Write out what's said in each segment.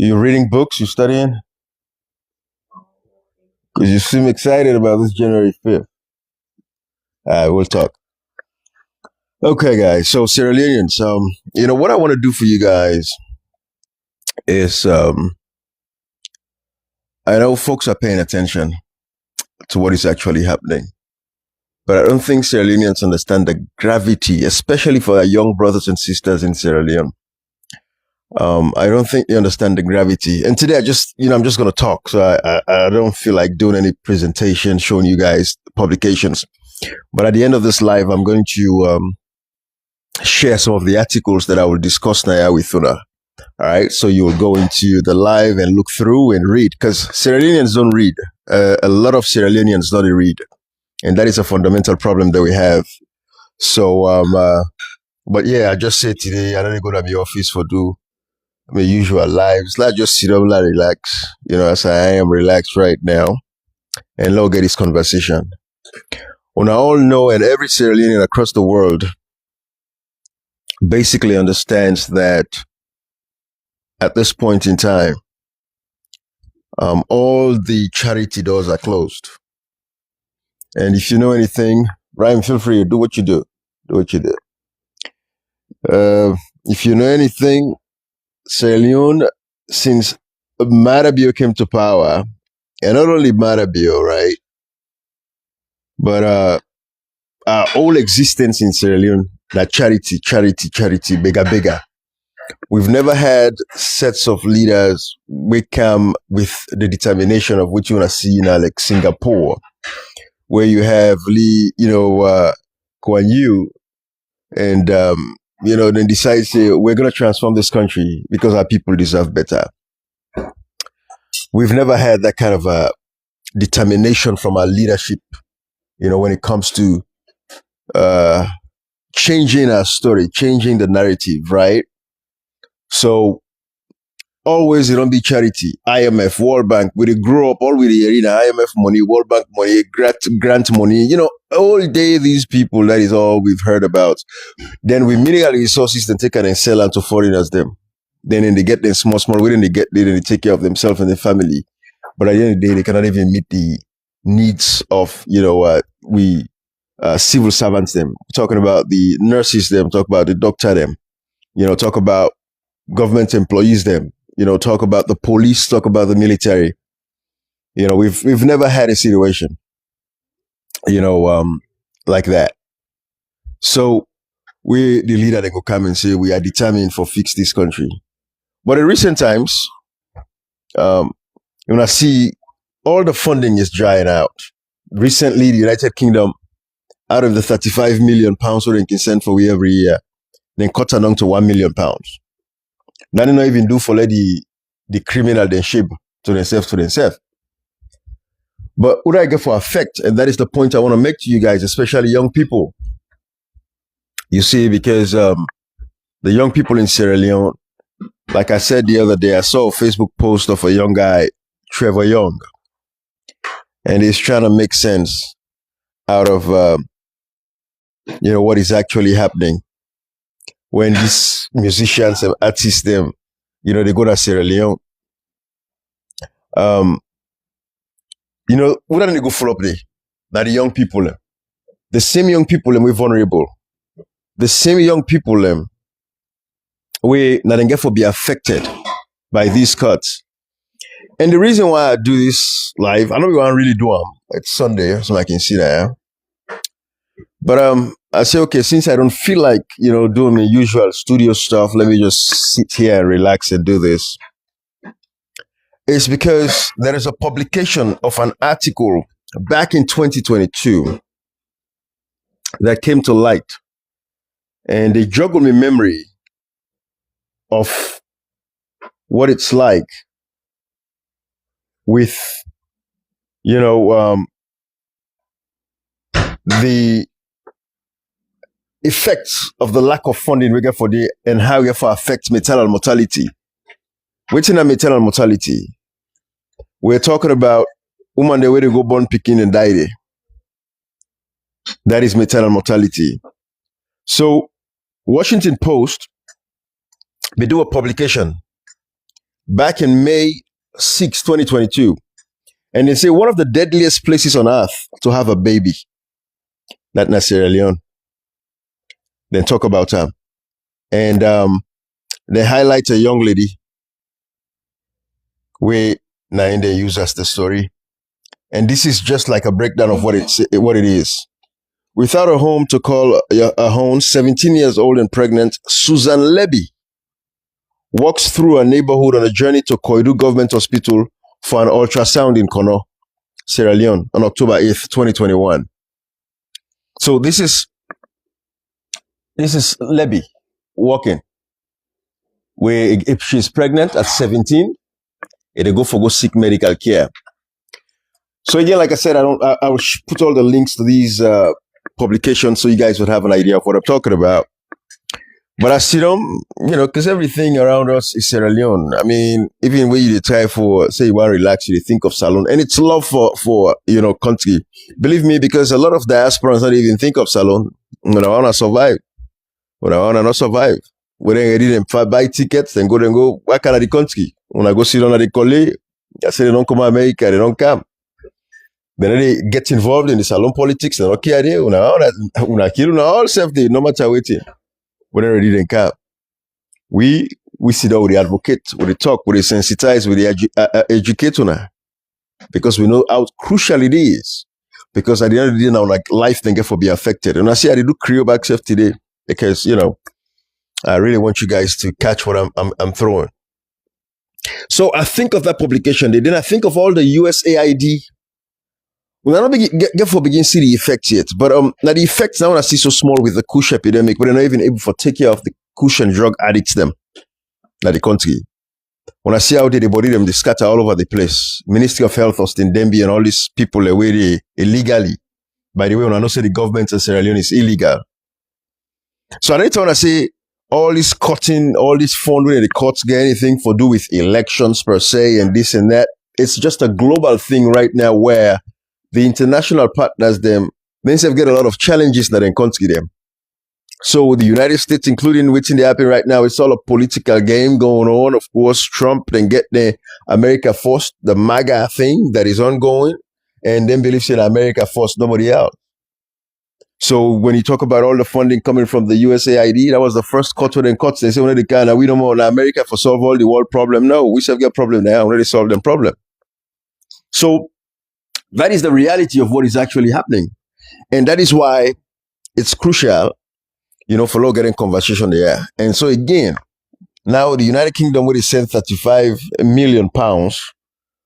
You reading books? You studying? Because you seem excited about this January 5th. We'll talk. Okay, guys. So Sierra Leoneans, what I want to do for you guys is, I know folks are paying attention to what is actually happening, but I don't think Sierra Leoneans understand the gravity, especially for our young brothers and sisters in Sierra Leone. I don't think they understand the gravity. And today, I'm just going to talk. So I don't feel like doing any presentation, showing you guys publications. But at the end of this live, I'm going to share some of the articles that I will discuss now with Una. All right. So you will go into the live and look through and read, because Sierra Leoneans don't read. A lot of Sierra Leoneans don't read. And that is a fundamental problem that we have. So, but yeah, I just said today, I don't go to the office for my usual lives. Let's just sit up, let's relax. As I am relaxed right now, and let's get this conversation. When I all know, and every Sierra Leonean across the world basically understands that at this point in time, all the charity doors are closed. And if you know anything, Ryan, feel free to do what you do. Do what you do. If you know anything, Sierra Leone, since Marabio came to power, and not only Marabio, right, but our whole existence in Sierra Leone, that charity, bigger. We've never had sets of leaders we come with the determination of which you want to see in like Singapore, where you have Kuan Yew, and then decide, say, we're going to transform this country because our people deserve better. We've never had that kind of a determination from our leadership, when it comes to changing our story, changing the narrative, right? So always it don't be charity. IMF, World Bank, we grow up all with the arena, IMF money, World Bank money, grant money, all day these people, that is all we've heard about. Then we mineral resources and take and sell out to foreigners them. Then they get them small, then they take care of themselves and their family. But at the end of the day, they cannot even meet the needs of, civil servants them. Talking about the nurses them, talk about the doctor them, talk about government employees them, talk about the police, talk about the military. We've never had a situation, like that. So we, the leader, they go come and say, we are determined for fix this country. But in recent times, when I see all the funding is drying out. Recently, the United Kingdom, out of the 35 million pounds so they can send for we every year, then cut down to 1 million pounds. Now they not even do for the criminal then ship to themselves. But what do I get for effect? And that is the point I want to make to you guys, especially young people. You see, because the young people in Sierra Leone, like I said the other day, I saw a Facebook post of a young guy, Trevor Young, and he's trying to make sense out of what is actually happening when these musicians and artists them, they go to Sierra Leone. What are they go full up there? Now the young people, the same young people, we're vulnerable. The same young people, we not get for be affected by these cuts. And the reason why I do this live, I know we want to really do them. It's Sunday, so I can see that. But I say, okay, since I don't feel like, doing the usual studio stuff, let me just sit here and relax and do this. It's because there is a publication of an article back in 2022 that came to light. And they joggled my memory of what it's like with, the effects of the lack of funding we get for the and how it affects maternal mortality. What's in maternal mortality? We're talking about women the way they go born picking and die there. That is maternal mortality. So Washington Post, they do a publication back in May 6, 2022. And they say one of the deadliest places on earth to have a baby, that's Sierra Leone. Then talk about her. And they highlight a young lady where now they use as the story. And this is just like a breakdown of what it is. Without a home to call a home, 17 years old and pregnant, Susan Levy walks through a neighborhood on a journey to Koidu Government Hospital for an ultrasound in Kono, Sierra Leone, on October 8th, 2021. So this is Levy walking, where if she's pregnant at 17, they go seek medical care. So again, like I said, I will put all the links to these publications so you guys would have an idea of what I'm talking about. But I see them, because everything around us is Sierra Leone. I mean, even when you try for, say you want to relax, you think of Salon. And it's love for country. Believe me, because a lot of diasporans don't even think of Salon. When I want to survive. When I want to not survive. When they didn't buy tickets, then go, why can't the country? When I go sit down at the college, I say they don't come to America, they don't come. Then they get involved in the Salon politics, they don't care there. When I kill all self-day, no matter what. When they didn't come. We sit down with the advocate, with the talk, with the sensitize, with the educate now. Because we know how crucial it is. Because at the end of the day now, like life can get for be affected. And I see I do Creo back self today because, I really want you guys to catch what I'm throwing. So I think of that publication. Then I think of all the USAID. We are not begin see the effects yet, but now the effects now I see so small with the Kush epidemic, but they're not even able to take care of the Kush and drug addicts them, like the country. When I see how they body them, they scatter all over the place. Ministry of Health, Austin Demby, and all these people away they illegally. By the way, when I know say the government in Sierra Leone is illegal. So I don't want to say all this cutting, all this fund where the courts get anything for do with elections per se and this and that. It's just a global thing right now where the international partners them get a lot of challenges that they can't get them. So the United States, including what's in the happen right now, it's all a political game going on. Of course, Trump then get the America First, the MAGA thing that is ongoing, and then believes in America First, nobody else. So when you talk about all the funding coming from the USAID, that was the first cut to them cuts. They say, we don't want America for solve all the world problem. No, we still get a problem now. Already solved them problem. So that is the reality of what is actually happening. And that is why it's crucial, for law getting conversation there. And so again, now the United Kingdom, where they send 35 million pounds,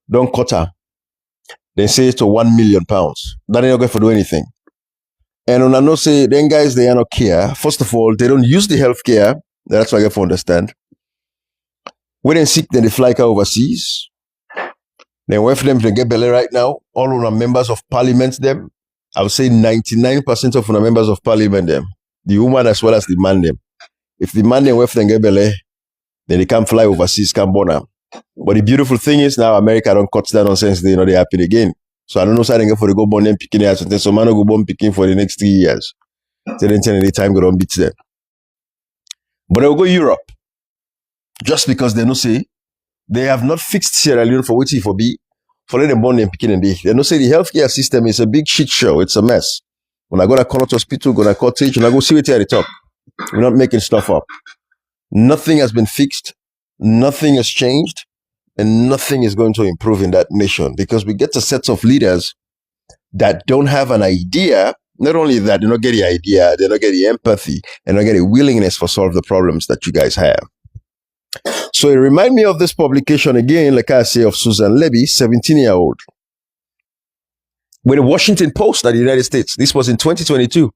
don't cut her. They say it's to 1 million pounds. That ain't not going to do anything. And when I know say, then guys, they are not care. First of all, they don't use the healthcare. That's what I get to understand. When they're sick, then they fly overseas. Then wait for them to get belly right now. All of the members of parliament, them, I would say 99% of the members of parliament, them, the woman as well as the man, them. If the man them wait for them get belly, then they can't fly overseas, can't born them. But the beautiful thing is now America don't cut that nonsense, they happen again. So I don't know how they get for the go born them picking as so man go born picking for the next 3 years. So then any time go on beat them. But they will go Europe. Just because they know say they have not fixed Sierra Leone for waiting for them born them picking and they know say the healthcare system is a big shit show. It's a mess. When I go to Connaught Hospital, go to Cottage, and I go see what at the top. We're not making stuff up. Nothing has been fixed. Nothing has changed. And nothing is going to improve in that nation because we get a set of leaders that don't have an idea. Not only that, they don't get the idea, they don't get the empathy, and don't get a willingness for solve the problems that you guys have. So it reminds me of this publication again, like I say, of Susan Levy, 17-year-old. With the Washington Post at the United States. This was in 2022.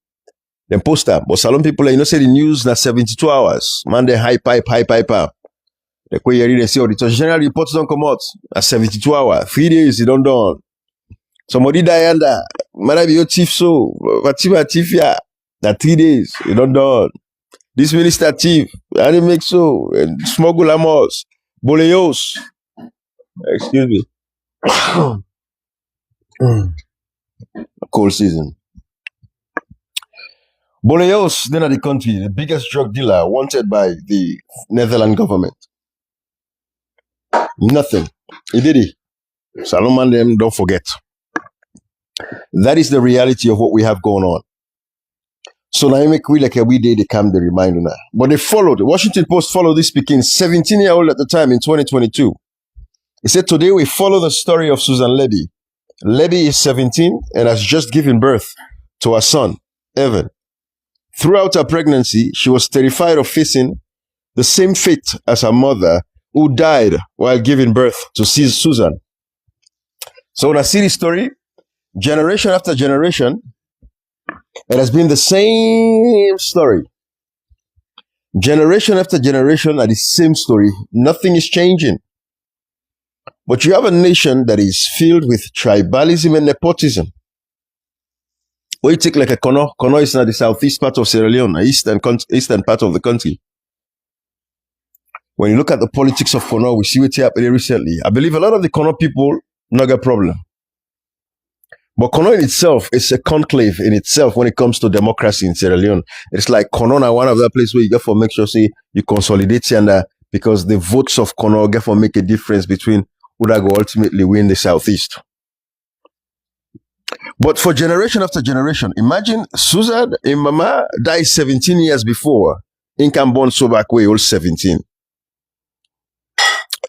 Then post that. But Salon people, say the news na 72 hours. Man, they hype up. The way you read and see the general reports don't come out at 72 hours. 3 days, it don't done. Somebody die under. Man, be your thief so. Fatima thief ya. That 3 days, it don't done. This minister thief. And it makes so. And smuggle amos. Boleos. Excuse me. Cold season. Boleos, then at the country, the biggest drug dealer wanted by the Netherlands government. Nothing. He did it. Salomon them, don't forget. That is the reality of what we have going on. So now you make we like every day they come the reminder now. But they followed. The Washington Post followed this speaking 17-year-old at the time in 2022. He said, today we follow the story of Susan Levy. Levy is 17 and has just given birth to her son, Evan. Throughout her pregnancy, she was terrified of facing the same fate as her mother, who died while giving birth to Susan. So when I see this story, generation after generation, it has been the same story. Generation after generation are the same story. Nothing is changing. But you have a nation that is filled with tribalism and nepotism. When you take like a Kono is not the southeast part of Sierra Leone, the eastern part of the country. When you look at the politics of Kono, we see what happened recently. I believe a lot of the Kono people not got a problem. But Kono in itself is a conclave in itself when it comes to democracy in Sierra Leone. It's like Kono now one of the places where you get for make sure say you consolidate and because the votes of Kono get for make a difference between who that go ultimately win the southeast. But for generation after generation, imagine Susan and Mama died 17 years before. In can born so back way all 17.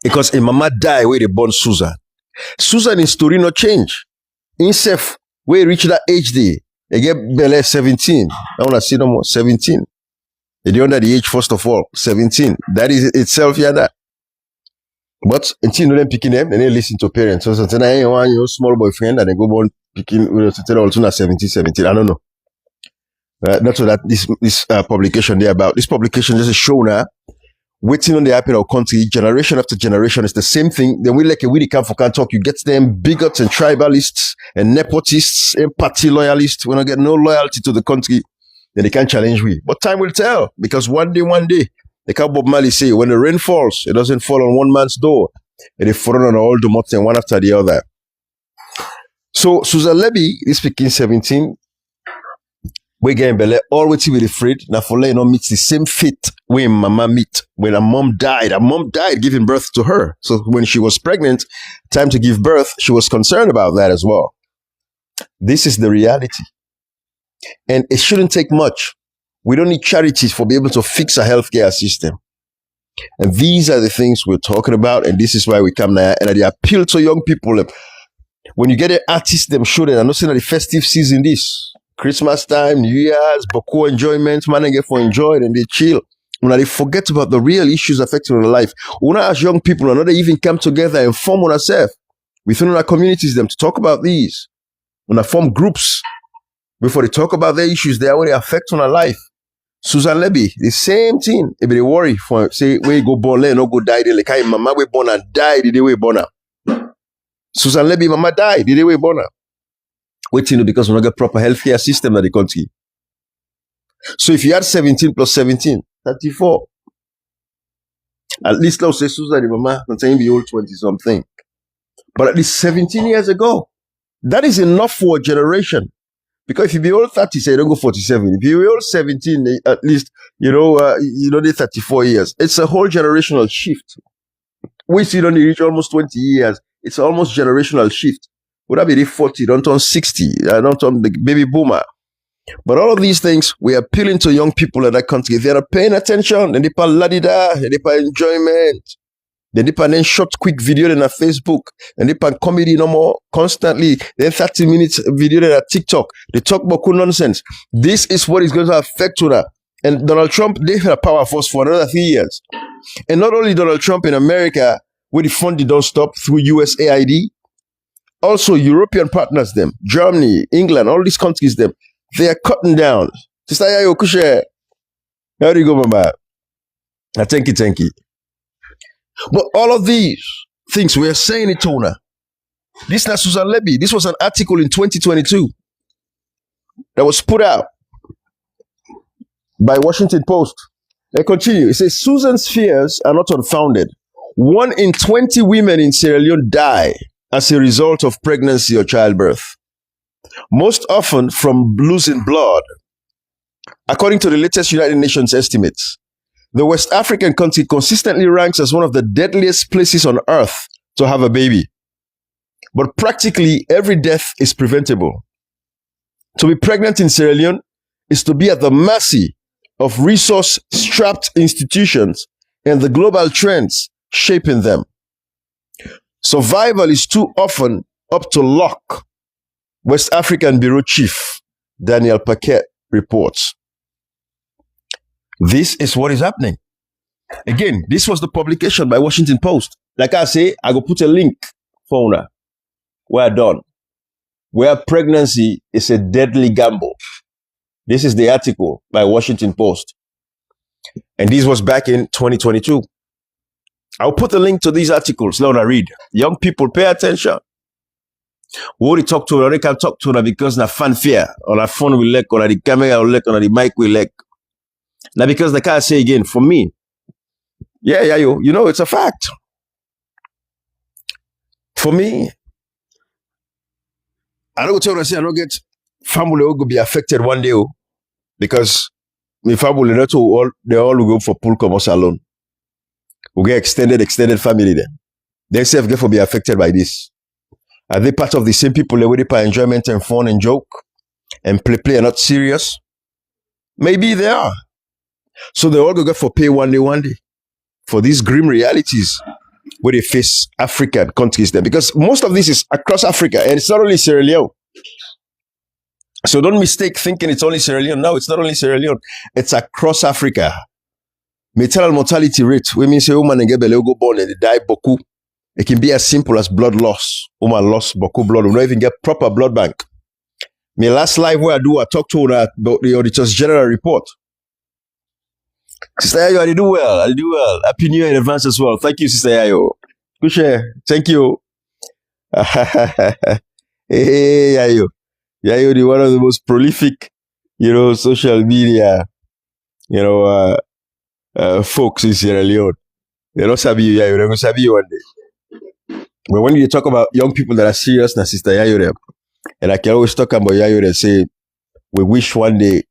Because a Mama died where they born Susan. Susan in story no change. Himself, where he reach that age day, they get belly 17. I want to see no more 17. They under the age first of all, 17. That is itself, yeah, that. But until you know them picking them, then they listen to parents. So sometimes I want your small boyfriend and they go born picking also not 17. I don't know. That's what this publication there about. This publication just show now. Waiting on the happen in our country, generation after generation, is the same thing. Then we like a really come for can't talk. You get them bigots and tribalists and nepotists and party loyalists. We don't get no loyalty to the country. Then they can't challenge we. But time will tell. Because one day, like how Bob Marley say, when the rain falls, it doesn't fall on one man's door. It falls on all the mountains one after the other. So Susan Levy is speaking 17. We get belly all waiting with afraid. Now for you know meet the same fate when Mama meet when her mom died. Her mom died giving birth to her. So when she was pregnant, time to give birth, she was concerned about that as well. This is the reality. And it shouldn't take much. We don't need charities for be able to fix a healthcare system. And these are the things we're talking about. And this is why we come now. And I appeal to young people. When you get an artist, them show them. I'm not saying that the festive season this. Christmas time, New Year's, Boko enjoyment, man, they get for enjoy and they chill. When they forget about the real issues affecting their life. When as young people, they even come together and form on ourselves within our communities, them to talk about these. When I form groups before they talk about their issues, they are what they affect on our life. Susan Levy, the same thing. If they worry for say where you go born, no go die. They like hey, Mama we born and die the day we born her. Susan Levy, Mama died the day we born her. Waiting because we don't get proper healthcare system in the country. So if you add 17 plus 17, 34. At least now say Susan and Mama contain the old 20 something. But at least 17 years ago, that is enough for a generation. Because if you be old 30, say you don't go 47. If you be old 17, at least you know they 34 years. It's a whole generational shift. We see don't reach almost 20 years. It's almost generational shift. Would that be the 40? Don't turn 60. Don't turn the baby boomer. But all of these things, we're appealing to young people in that country. If they're paying attention, then they pay ladida, they pay enjoyment. Then they pay short, quick video in a Facebook. And they pay comedy no more constantly. Then 30 minutes video in a TikTok. They talk about cool nonsense. This is what is going to affect you. And Donald Trump, they had a power force for another 3 years. And not only Donald Trump in America, where the funding don't stop through USAID, also, European partners, them, Germany, England, all these countries, them, they are cutting down. Sister Yayo Kushe. How do you go, Mama? Thank you. But all of these things, we are saying it, Tona. This is not Susan Levy. This was an article in 2022 that was put out by Washington Post. They continue. It says, Susan's fears are not unfounded. 1 in 20 women in Sierra Leone die as a result of pregnancy or childbirth, most often from losing blood. According to the latest United Nations estimates, The West African country consistently ranks as one of the deadliest places on earth to have a baby. But practically every death is preventable. To be pregnant in Sierra Leone is to be at the mercy of resource-strapped institutions and the global trends shaping them. Survival is too often up to luck, West African Bureau Chief Daniel Paquette reports. This is what is happening. Again, this was the publication by Washington Post. Like I say, I go put a link for una. We're done. Where pregnancy is a deadly gamble. This is the article by Washington Post. And this was back in 2022. I'll put a link to these articles. Let me read. Young people, pay attention. We only talk to her, they can talk to her because na fanfare. On our phone we like, on the camera we like, on the mic we like. Now because the can't say again, for me, you know, it's a fact. For me, I don't tell you, I don't get family will be affected one day because my family not all they all will go for pool commerce alone. We get extended family then. They self get for be affected by this. Are they part of the same people they wait for enjoyment and fun and joke and play and not serious? Maybe they are. So they all go get for pay one day for these grim realities where they face African countries then. Because most of this is across Africa and it's not only Sierra Leone. So don't mistake thinking it's only Sierra Leone. No, it's not only Sierra Leone. It's across Africa. Maternal mortality rate, we mean say woman and get belly go born and they die beaucoup. It can be as simple as blood loss. Woman lost beaucoup blood. We don't even get proper blood bank. My last live where I talked to her about the Auditor's General report. Sister Yayo, I do well. Happy New Year in advance as well. Thank you, Sister Yayo. Good share. Thank you. Hey, Yayo. Yayo, the one of the most prolific, social media, folks in Sierra Leone. They don't sabi you, Yayo. They're going to sabi you one day. But when you talk about young people that are serious, na Sister Yayo them, and I can always talk about Yayo, they say, we wish one day,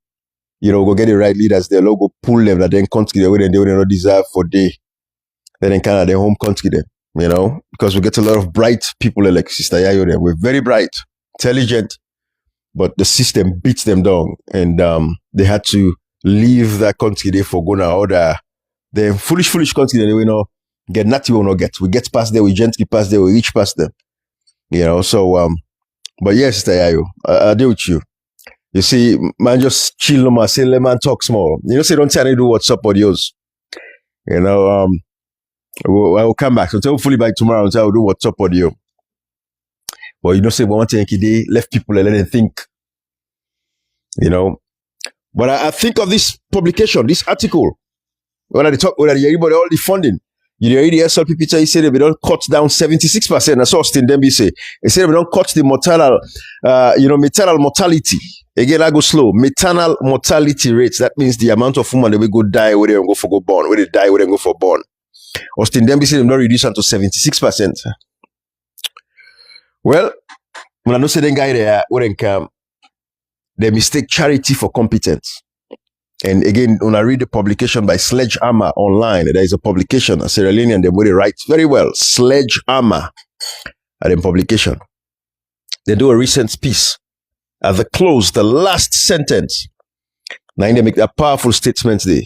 go get the right leaders, they'll go pull them, that then country the way they don't deserve for day. Then in Canada, their home country then, because we get a lot of bright people like Sister Yayo them. We're very bright, intelligent, but the system beats them down. And they had to leave that country there for going to order. The foolish country that we get nothing we will not get. We get past there, we gently pass there, we reach past them. But yes, Sister Yayo, I deal with you. You see, man, just chill no man, say let man talk small. Say don't tell me do what's up audios. I will come back. So hopefully by tomorrow I'll do what's up audio. But say one thing today, left people and let them think. But I think of this publication, this article, when I talk with everybody, all the funding. You already SLP picture, he said they don't cut down 76%. That's what Austin Demby say. He said they don't cut the maternal mortality. Again, I go slow. Maternal mortality rates. That means the amount of women that will go die where they don't go for go born. Where they die where they go for born. Austin Demby said they don't reduce them to 76%. Well, when I know say them guy there, where they come, they mistake charity for competence. And again, when I read the publication by Sledgehammer online, there is a publication, a Sierra Leonean, they write very well. Sledgehammer at the publication. They do a recent piece. At the close, the last sentence, now they make a powerful statement there.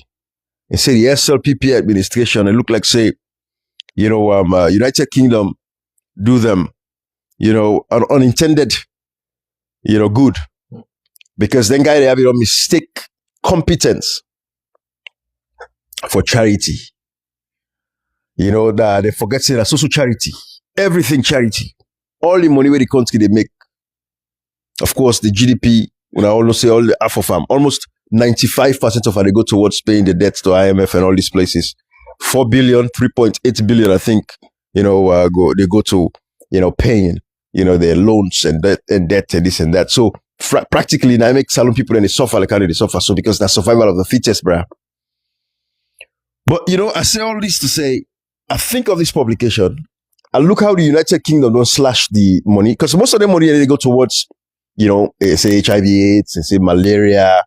They say the SLPP administration, it look like say, United Kingdom do them, an unintended, good. Because then guy they have mistake competence for charity. That they forget saying that social charity, everything charity, all the money where the country they make. Of course, the GDP, when I almost say all the half of them, almost 95% of it they go towards paying the debts to IMF and all these places. 4 billion, 3.8 billion, I think, they go to, paying, their loans and debt and this and that. So practically now I make salon people and they suffer like how they suffer. So because that's survival of the fittest, bruh. But I say all this to say, I think of this publication, I look how the United Kingdom don't slash the money, because most of the money they go towards, they say HIV/AIDS, they say malaria,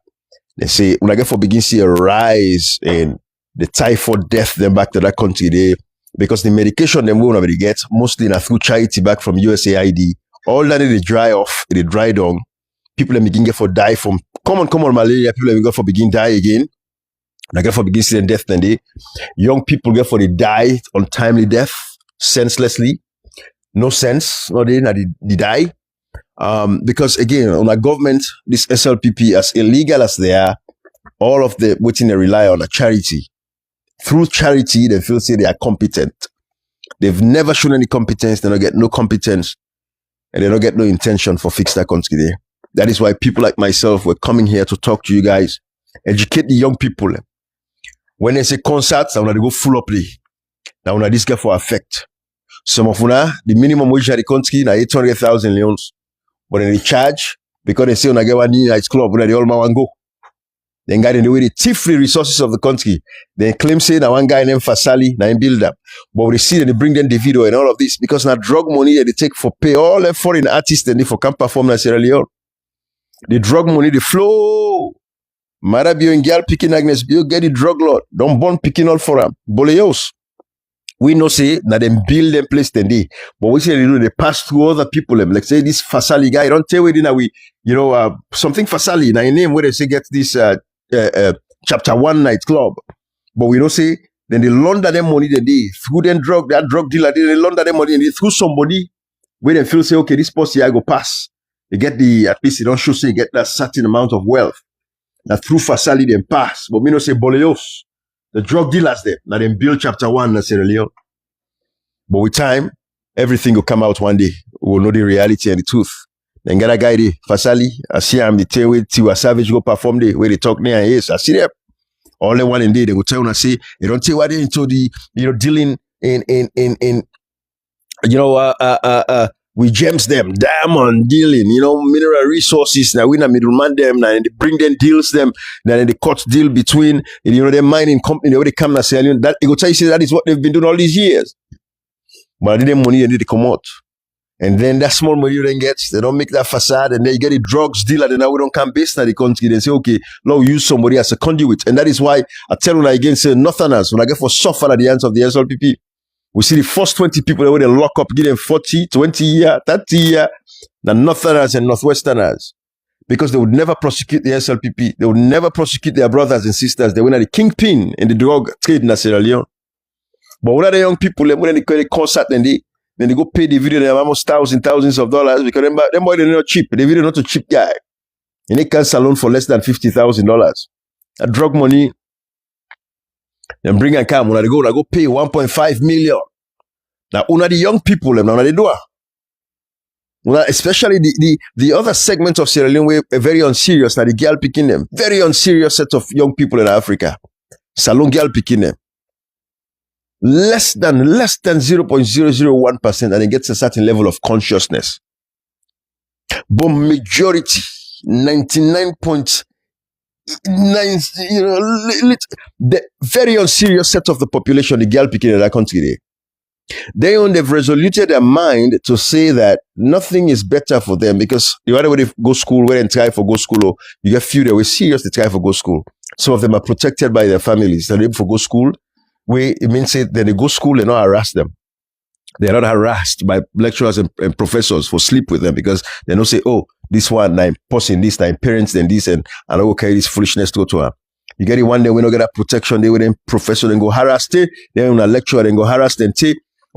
they say when I get for begin see a rise in the typhoid death them back to that country there because the medication them will nobody get mostly na through charity back from USAID. All that they dry off, they dry down. People them begin get for die from common malaria. People them get for begin die again. They get for begin seeing death then they. Young people get for they die untimely death, senselessly. No sense, no they die. Because again, on a government, this SLPP, as illegal as they are, all of the waiting they rely on a charity. Through charity, they feel say they are competent. They've never shown any competence. They don't get no competence, and they don't get no intention for fix that country there. That is why people like myself were coming here to talk to you guys, educate the young people. When they say concerts, I want to go full up. Now, when this get for effect. Some of una, the minimum wage in the country na 800,000 leons. But then they charge because they say when I get one new night club, when they all man go. Then guy in the way they thief the resources of the country. They claim say that one guy named Fasali, na him build up. But we see that they bring them the video and all of this because now drug money that they take for pay all the foreign artists and they for come perform in Sierra Leone. The drug money, the flow. Marabio and girl picking Agnes Bio get the drug lord. Don't burn picking all for them. Boleos. We know say that them build them place then they, but we say they pass through other people. Like say this Fasali guy, don't tell we we something Fasali. Now name where they say get this chapter 1 night club, but we don't say then they launder them money then they through them that drug dealer they launder them money and they through somebody where they feel say okay this posse I go pass. They get at least they don't show say get that certain amount of wealth. That through Fasali them pass, but we don't say Boleos. The drug dealers there, now them build chapter 1 in Sierra Leone. But with time, everything will come out one day. We'll know the reality and the truth. Then get a guy there, Fasali, I see him, the tell with Tiwa Savage go perform there, where they talk there and yes, I see them. All the one in there, they go tell and say, they don't tell what they into the, dealing in we gems them, diamond dealing, mineral resources. Now we na middleman them, now they bring them deals them, then they cut deal between, the mining company, they come and say, that it go tell you say that is what they've been doing all these years. But they money and they come out. And then that small money you then get, they don't make that facade and then you get the drugs dealer, then now we don't come based on the country. They say, okay, now we use somebody as a conduit. And that is why I tell you again, say nothing else. When I get for suffer at the hands of the SLPP. We see the first 20 people that when they lock up, give them 40, 20 years, 30 years, the Northerners and Northwesterners. Because they would never prosecute the SLPP. They would never prosecute their brothers and sisters. They were the kingpin in the drug trade in Sierra Leone. But when the young people, when they go to concert, then they go pay the video, they have almost thousands of dollars because them boy they're not cheap. The video not a cheap guy. And they can salon for less than $50,000. That drug money, then bring and come. When they go pay 1.5 million. Now, the young people, now they do. Especially the other segment of Sierra Leone, were very unserious. Now the girl picking them, very unserious set of young people in Africa. Salon girl picking them. Less than 0.001%, and it gets a certain level of consciousness. But majority, 99.9, the very unserious set of the population, the girl picking in that country there. They've resoluted their mind to say that nothing is better for them because the other way they go school, where they try for go school, or you get few that were serious they try for go school. Some of them are protected by their families. They're able for go school, where it means that they go school and not harass them. They're not harassed by lecturers and professors for sleep with them because they don't say, oh, this one, I'm posting this, I'm parents, then this, and I don't carry this foolishness to her. You get it one day, we don't get that protection, they will then professor and go harass them, then a lecturer and go harass them,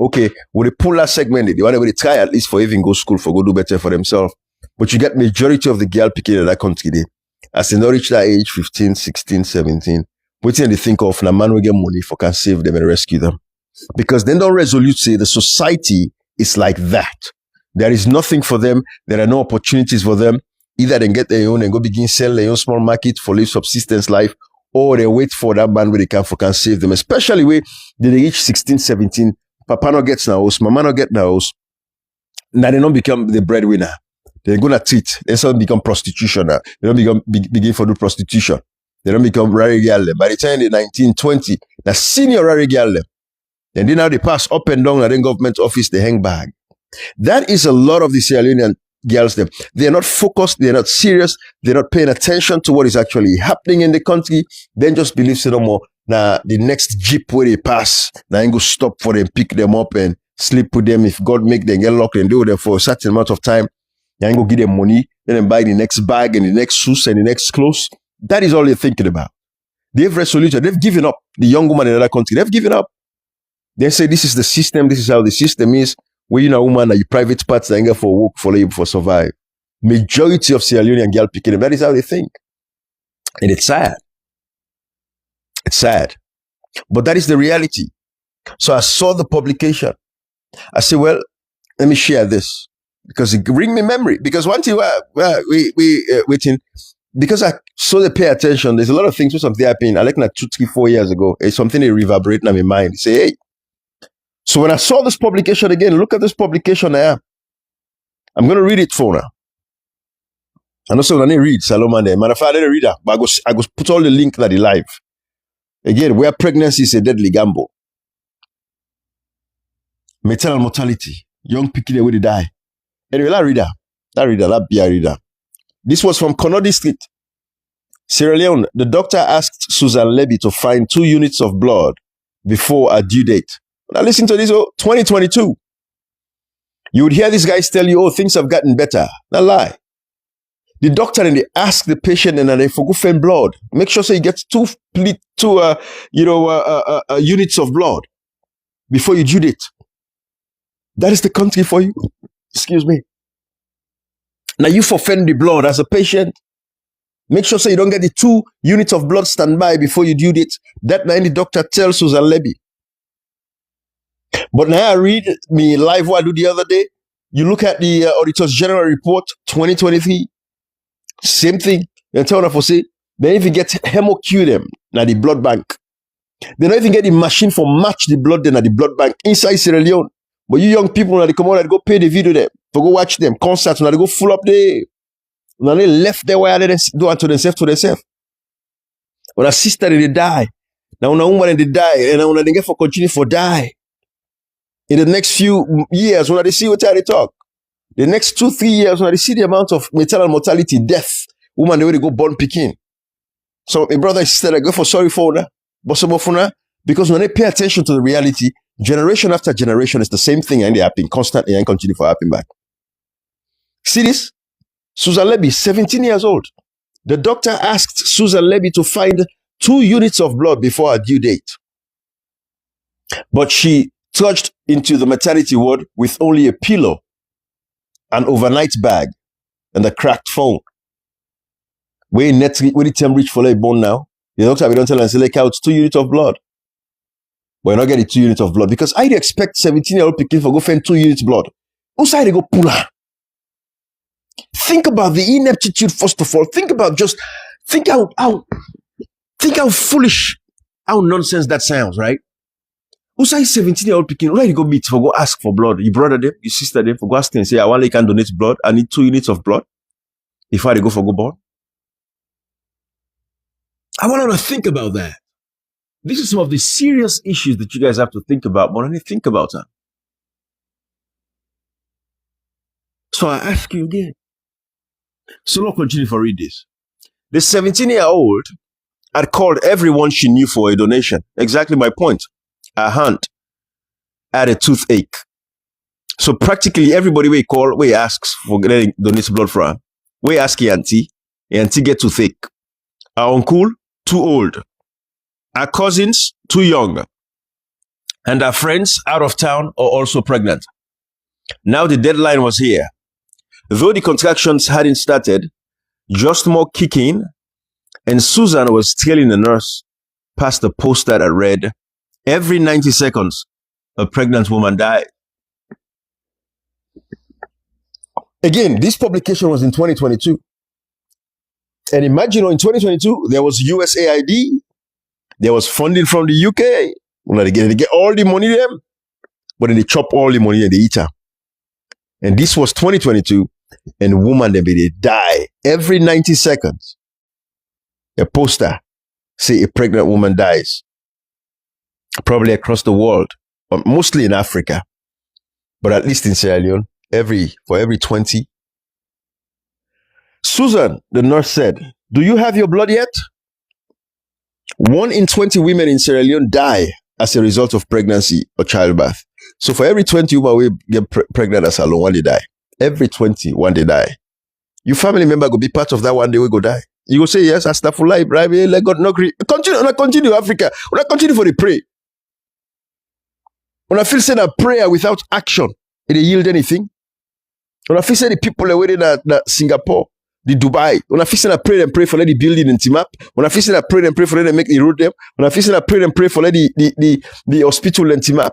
okay, will they pull that segment? They want to try at least for even go school, for go do better for themselves. But you get majority of the girl picking in that country there. As they not reach that age, 15, 16, 17, what do they think of? Na man will get money for can save them and rescue them. Because then don't resolute say the society is like that. There is nothing for them. There are no opportunities for them. Either they get their own and go begin sell their own small market for live subsistence life, or they wait for that man where they can save them. Especially where they reach 16, 17, Papa no gets now house, Mama no get now house. Now they don't become the breadwinner. They're gonna cheat. They don't become prostitution now. They don't begin for do prostitution. They don't become rare girl. By the time they're 19, 20, the senior rare girl. And then now they pass up and down at the government office, they hang bag. That is a lot of the Sierra Leonean girls. They're not focused, they're not serious, they're not paying attention to what is actually happening in the country. Then just believe no more. Now the next jeep where they pass, now you go stop for them, pick them up and sleep with them. If God make them get locked and do them for a certain amount of time, you go give them money, then buy the next bag and the next shoes and the next clothes. That is all they're thinking about. They've resolution. They've given up. The young woman in another country, they've given up. They say this is the system. This is how the system is. Where you know, woman, your private parts that you for work for labor for survive. Majority of Sierra Leonean girl picking them. That is how they think, and it's sad. It's sad, but that is the reality. So I saw the publication. I said, well, let me share this because it bring me memory. Because one thing we waiting. Because I saw they pay attention, there's a lot of things which something happened. I like 2, 3, 4 years ago. It's something that reverberating in my mind. Say, hey. So when I saw this publication again, look at this publication I am. I'm going to read it for now. I know so I didn't read Salomon there. Matter of fact, I didn't read that. But I go put all the link that the live. Again, where pregnancy is a deadly gamble. Maternal mortality. Young people they will die. Anyway, I read that. I read that. This was from Conodi Street, Sierra Leone. The doctor asked Susan Levy to find 2 units of blood before a due date. Now listen to this, 2022. You would hear these guys tell you, oh, things have gotten better. Not lie. The doctor and they ask the patient and they forgo find blood. Make sure so you get 2 units of blood before you due date. That is the country for you. Excuse me. Now you forfend the blood as a patient. Make sure so you don't get the 2 units of blood standby before you due date. That night the doctor tells Susan Levy. But now I read me live what I do the other day. You look at the Auditor's General Report 2023. Same thing. They tell them for say, they even get hemoq them now the blood bank. They don't even get the machine for match the blood then at the blood bank inside Sierra Leone. But you young people now they come out and go pay the video them. For go watch them concerts now they go full up there. Now they left there where they do unto themselves. When a sister they die. Now when a woman they die and when they get for continue for die. In the next few years when they see what they talk. The next 2, 3 years when they see the amount of maternal mortality, death, woman they go born picking. So my brother and sister they go for sorry for that. But some of that because when they pay attention to the reality, generation after generation, it's the same thing and they happen constantly and continue for happening back. See this? Susan Levy, 17 years old. The doctor asked Susan Levy to find 2 units of blood before her due date. But she trudged into the maternity ward with only a pillow, an overnight bag, and a cracked phone. Where the term reach for like bone now, the doctor we don't tell her and say, like, out 2 units of blood. But you're not getting 2 units of blood because I'd expect 17-year-old people to go find 2 units blood. Who's side they go pull her? Think about the ineptitude, first of all. Think how foolish, how nonsense that sounds, right? Who say 17-year-old picking? Where you go meet for go ask for blood? Your brother them, your sister them, for go ask them and say, I want you can donate blood. I need 2 units of blood before they go for go born. I want you to think about that. This is some of the serious issues that you guys have to think about more than you think about them. So I ask you again. So let's continue for read this. The 17-year-old had called everyone she knew for a donation. Exactly my point. Her aunt had a toothache. So practically everybody we call, we asks for getting donate blood for her. We ask auntie get toothache. Her uncle, too old. Her cousins, too young. And her friends out of town are also pregnant. Now the deadline was here. Though the contractions hadn't started, just more kicking, and Susan was telling the nurse past the poster that read, every 90 seconds, a pregnant woman died. Again, this publication was in 2022. And imagine in 2022, there was USAID, there was funding from the UK. Well, they get all the money them, but then they chop all the money and they eat her. And this was 2022, and woman they die every 90 seconds. A poster say a pregnant woman dies. Probably across the world, but mostly in Africa, but at least in Sierra Leone, for every 20. Susan, the nurse said, do you have your blood yet? 1 in 20 women in Sierra Leone die as a result of pregnancy or childbirth. So for every 20 women we get pregnant as alone, one they die. Every 20, one they die. Your family member go be part of that one day we go die. You go say yes, Astagfirullah, Ibrahim, let God not continue Africa. When I continue for the pray. When I feel saying a prayer without action, it yield anything. When I feel saying the people are waiting at Singapore, the Dubai. When I feel saying I pray and pray for let the building in Timap. When I feel saying I pray and pray for let them make the road them. When I feel saying I pray and pray for let the hospital in Timap.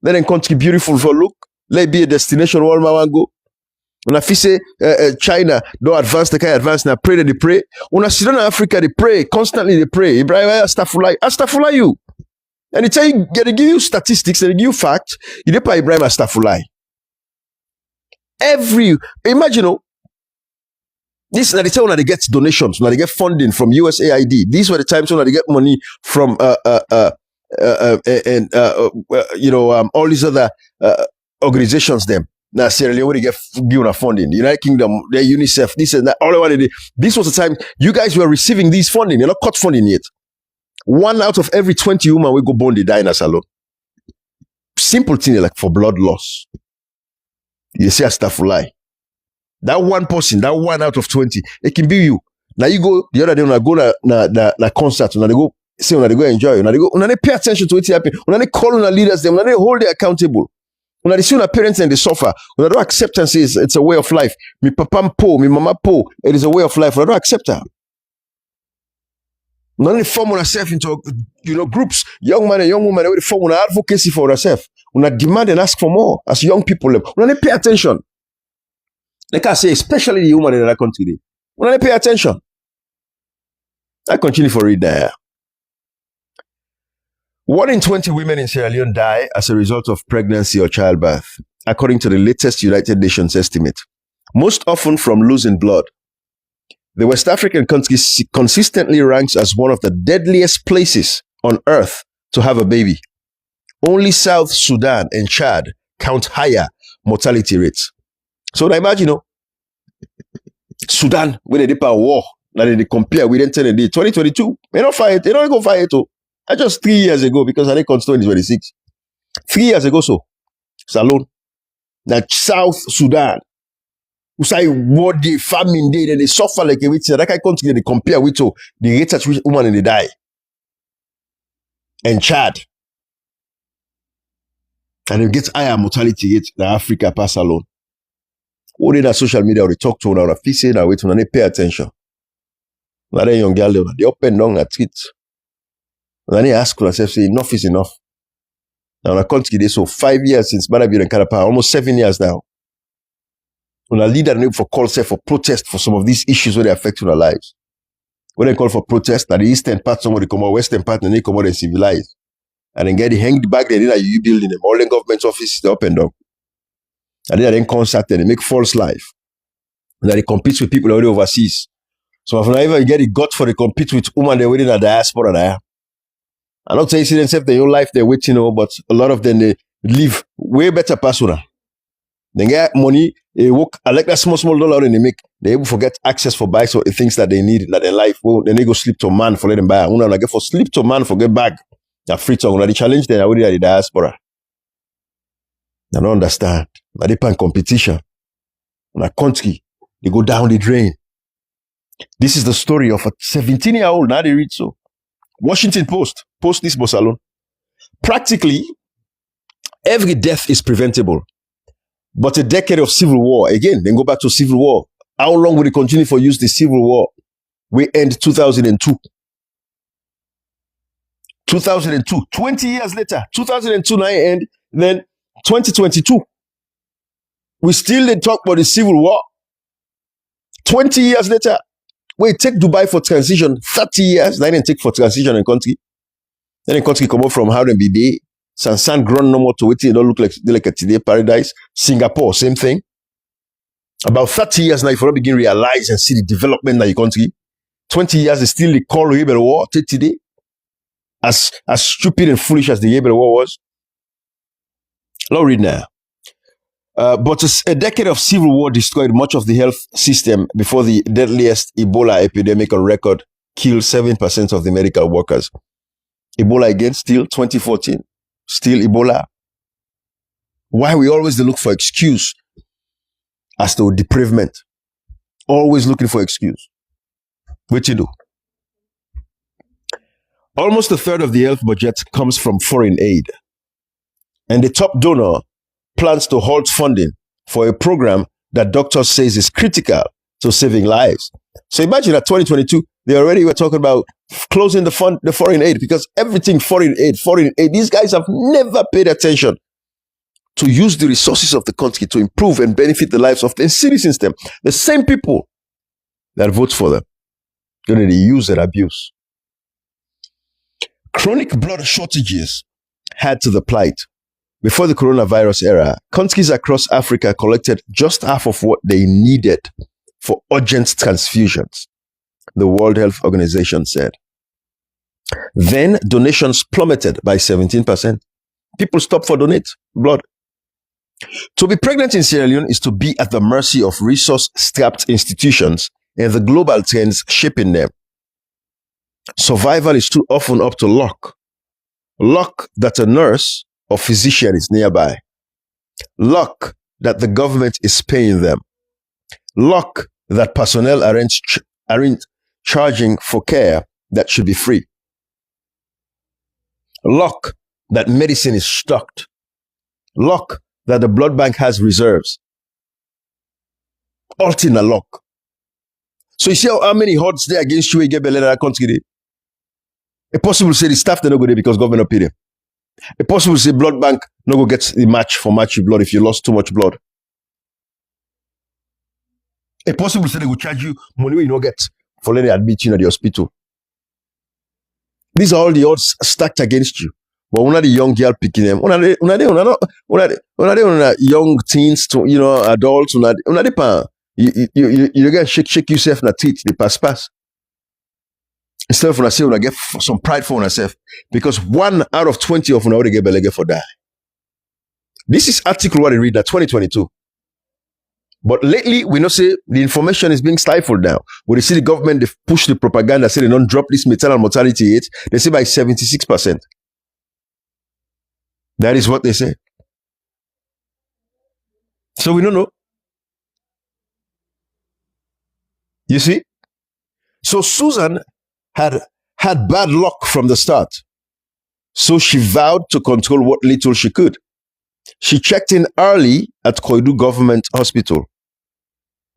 Let them country beautiful for look. Let it be a destination where I want to go. When I feel say China don't advance, they can't advance. Now pray that they pray. When I sit down in Africa, they pray constantly. They pray. Ibrahim, Astagfirullah you. And they give you statistics and they give you facts. You don't pay Ibrahim Astagfirullah. Imagine, this is the time when they get donations, when they get funding from USAID. These were the times when they get money from all these other organizations. Them now Sierra Leone, they get given a funding. The United Kingdom, their UNICEF, this and that. All I wanted. This was the time you guys were receiving these funding. You're not cut funding yet. 1 out of every 20 women we go born, they die in a salon. Simple thing like for blood loss. You say Astagfirullah. That one person, that 1 out of 20, it can be you. Now you go the other day when I go na concert, when they go say when they go enjoy, when they pay attention to what happen, when they call on the leaders, them when they hold them accountable. When they see their parents and they suffer, when they don't accept and say it's a way of life. Me papa po, me mama po, it is a way of life. When they don't accept that. When they form themselves into groups, young man and young woman, they form an advocacy for themselves. When they demand and ask for more as young people. When they pay attention. Like I say, especially the women in that country. When they pay attention. I continue for read there. 1 in 20 women in Sierra Leone die as a result of pregnancy or childbirth, according to the latest United Nations estimate. Most often from losing blood. The West African country consistently ranks as one of the deadliest places on earth to have a baby. Only South Sudan and Chad count higher mortality rates. So now imagine, Sudan, when they did a war, now they compare with 2022. They don't fight, they don't go fight. I just 3 years ago, because I didn't constitute in 26. 3 years ago, Salon. Now South Sudan, who say what the famine day, they suffer like a witch. That kind of country they compare with the rate at which women and they die. And Chad. And it gets higher mortality rate than Africa pass alone. All in that social media, they talk to one another, they say that wait, and they pay attention. Now they young girl, they up and down at it. And they ask themselves, say enough is enough. Now I can't get this, so 5 years since Banabi and Karapa, almost 7 years now. When a leader for call for protest for some of these issues where they affect our lives. When they call for protest, at the eastern part, somebody come out, western part, and they come out and civilize. And then get the hanged back there, then you building them. All the government offices, they up and down. And then concert and they make false life. And then they compete with people already overseas. So if not even get it got for they compete with women they're waiting at the diaspora there. I'm not saying themselves their own life they're waiting, but a lot of them they live way better personal. They get money, they work, I like that small dollar and they make, they able to get access for bikes or things that they need in their life. Well, then they go sleep to a man for let them buy. When I get for sleep to a man for get bag. They're free to when they challenge them already at the diaspora. I don't understand. But they pan competition. In a country, they go down the drain. This is the story of a 17-year-old. Now they read so. Washington Post this boss alone. Practically, every death is preventable. But a decade of civil war, again, then go back to civil war. How long will it continue for use the civil war? We end 2002. 2002, 20 years later, 2002 now end, then 2022. We still didn't talk about the civil war. 20 years later, we take Dubai for transition, 30 years, they didn't take for transition in country. Then the country come up from how they be there. San grown no more to it, it don't look like a today paradise. Singapore, same thing. About 30 years now, if you don't begin realize and see the development in your country, 20 years is still the call Rebel War today. As stupid and foolish as the Rebel War was. Let's read now. But a decade of civil war destroyed much of the health system before the deadliest Ebola epidemic on record killed 7% of the medical workers. Ebola again, still 2014, still Ebola. Why we always look for excuse as to depravement? Always looking for excuse. What you do? Almost a third of the health budget comes from foreign aid. And the top donor plans to halt funding for a program that doctors say is critical to saving lives. So imagine that 2022, they already were talking about closing the foreign aid, because everything foreign aid. These guys have never paid attention to use the resources of the country to improve and benefit the lives of the citizens. The same people that vote for them, going to use and abuse. Chronic blood shortages add to the plight. Before the coronavirus era, countries across Africa collected just half of what they needed for urgent transfusions, the World Health Organization said. Then donations plummeted by 17%. People stopped for donate blood. To be pregnant in Sierra Leone is to be at the mercy of resource-strapped institutions and the global trends shaping them. Survival is too often up to luck. Luck that a nurse or physician is nearby. Luck that the government is paying them. Luck that personnel aren't charging for care that should be free. Luck that medicine is stocked. Luck that the blood bank has reserves. All in a luck. So you see how many odds there against you get that country? It's possible to say the staff they not go there because government not pay them. It's possible to say blood bank no go get the match for match your blood if you lost too much blood. It's possible to say they will charge you money you don't get for letting admit you at the hospital. These are all the odds stacked against you. But one of the young girl picking them, one of the young teens to adults, you get shake yourself in the teeth, the pass. Instead of say when I get some pride for yourself, because 1 out of 20 of them already get belege for die. This is article what I read that 2022. But lately, we know say the information is being stifled now. When they see the government, they push the propaganda, say they don't drop this maternal mortality rate, they say by 76%. That is what they say. So we don't know. You see? So Susan had bad luck from the start. So she vowed to control what little she could. She checked in early at Koidu Government Hospital,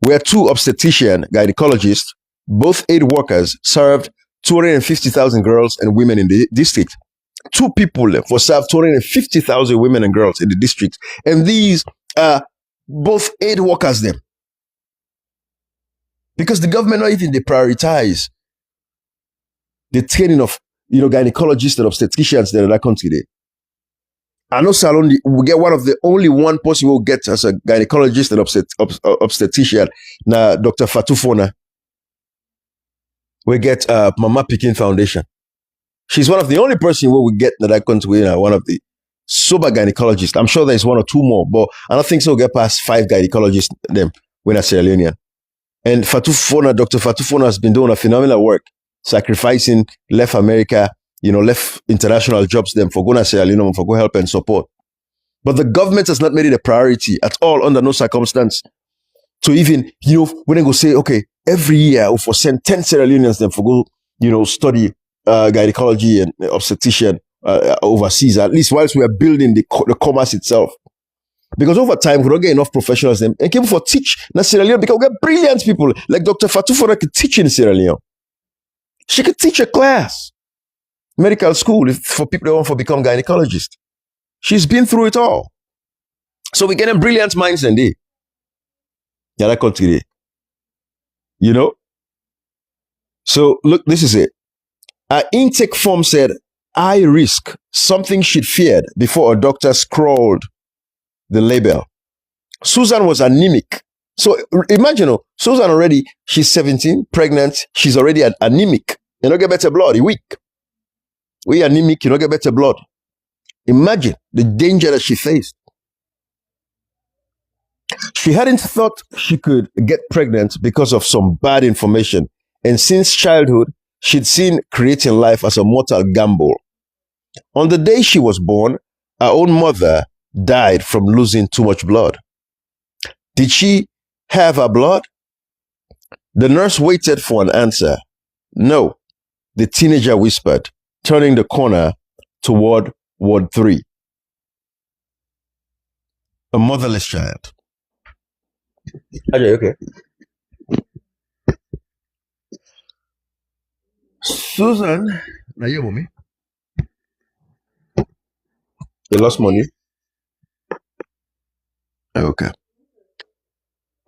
where 2 obstetrician gynecologists, both aid workers, served 250,000 girls and women in the district. 2 people for served 250,000 women and girls in the district. And these are both aid workers them. Because the government not even they prioritize the training of gynecologists and obstetricians in that country there. I know Salon we get one of the only one person who will get as a gynecologist and obstetrician, now Dr. Fatufona. We get Mama Pekin Foundation. She's one of the only person who we get in that country, one of the sober gynecologists. I'm sure there's 1 or 2 more, but I don't think so we'll get past 5 gynecologists them when I Sierra Leonean. And Fatufona, Dr. Fatufona has been doing a phenomenal work, sacrificing left America, left international jobs them for going to Sierra Leone for go help and support. But the government has not made it a priority at all under no circumstance to even, when they go say, okay, every year we'll send 10 Sierra Leoneans them for go, study gynecology and obstetrician overseas, at least whilst we are building the commerce itself. Because over time, we don't get enough professionals and people for teach in Sierra Leone because we get brilliant people like Dr. Fatufona could teach in Sierra Leone. She could teach a class, medical school for people that want to become gynecologists. She's been through it all. So we get them brilliant minds and they. Yeah, that country there. So look, this is it. Our intake form said, high risk, something she'd feared before a doctor scrawled the label. Susan was anemic. So imagine, Susan already, she's 17, pregnant, she's already anemic. You don't get better blood, you're weak. We anemic, you don't get better blood. Imagine the danger that she faced. She hadn't thought she could get pregnant because of some bad information. And since childhood, she'd seen creating life as a mortal gamble. On the day she was born, her own mother died from losing too much blood. Did she have her blood? The nurse waited for an answer. No, the teenager whispered, turning the corner toward Ward 3. A motherless child. Okay. Susan, now you mommy. You lost money? Okay.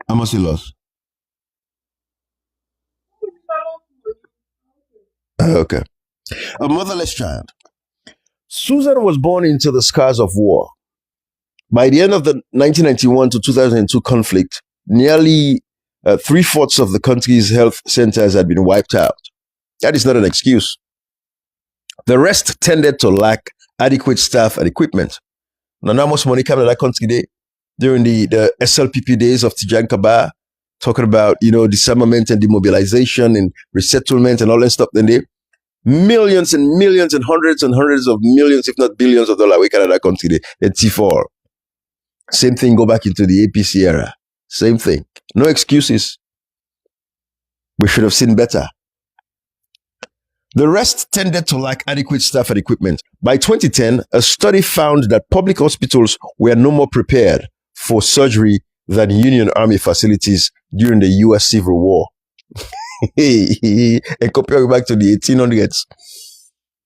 How much you lost? Okay. A motherless child. Susan was born into the scars of war. By the end of the 1991 to 2002 conflict, nearly 3/4 of the country's health centers had been wiped out. That is not an excuse. The rest tended to lack adequate staff and equipment. Now, how much money came to that country day during the SLPP days of Tijan Kaba, talking about, disarmament and demobilization and resettlement and all that stuff. Then they millions and millions and hundreds of millions, if not billions of dollars, we can that country day. The T4. Same thing, go back into the APC era. Same thing. No excuses. We should have seen better. The rest tended to lack adequate staff and equipment. By 2010, a study found that public hospitals were no more prepared for surgery than Union Army facilities during the US Civil War. And comparing back to the 1800s,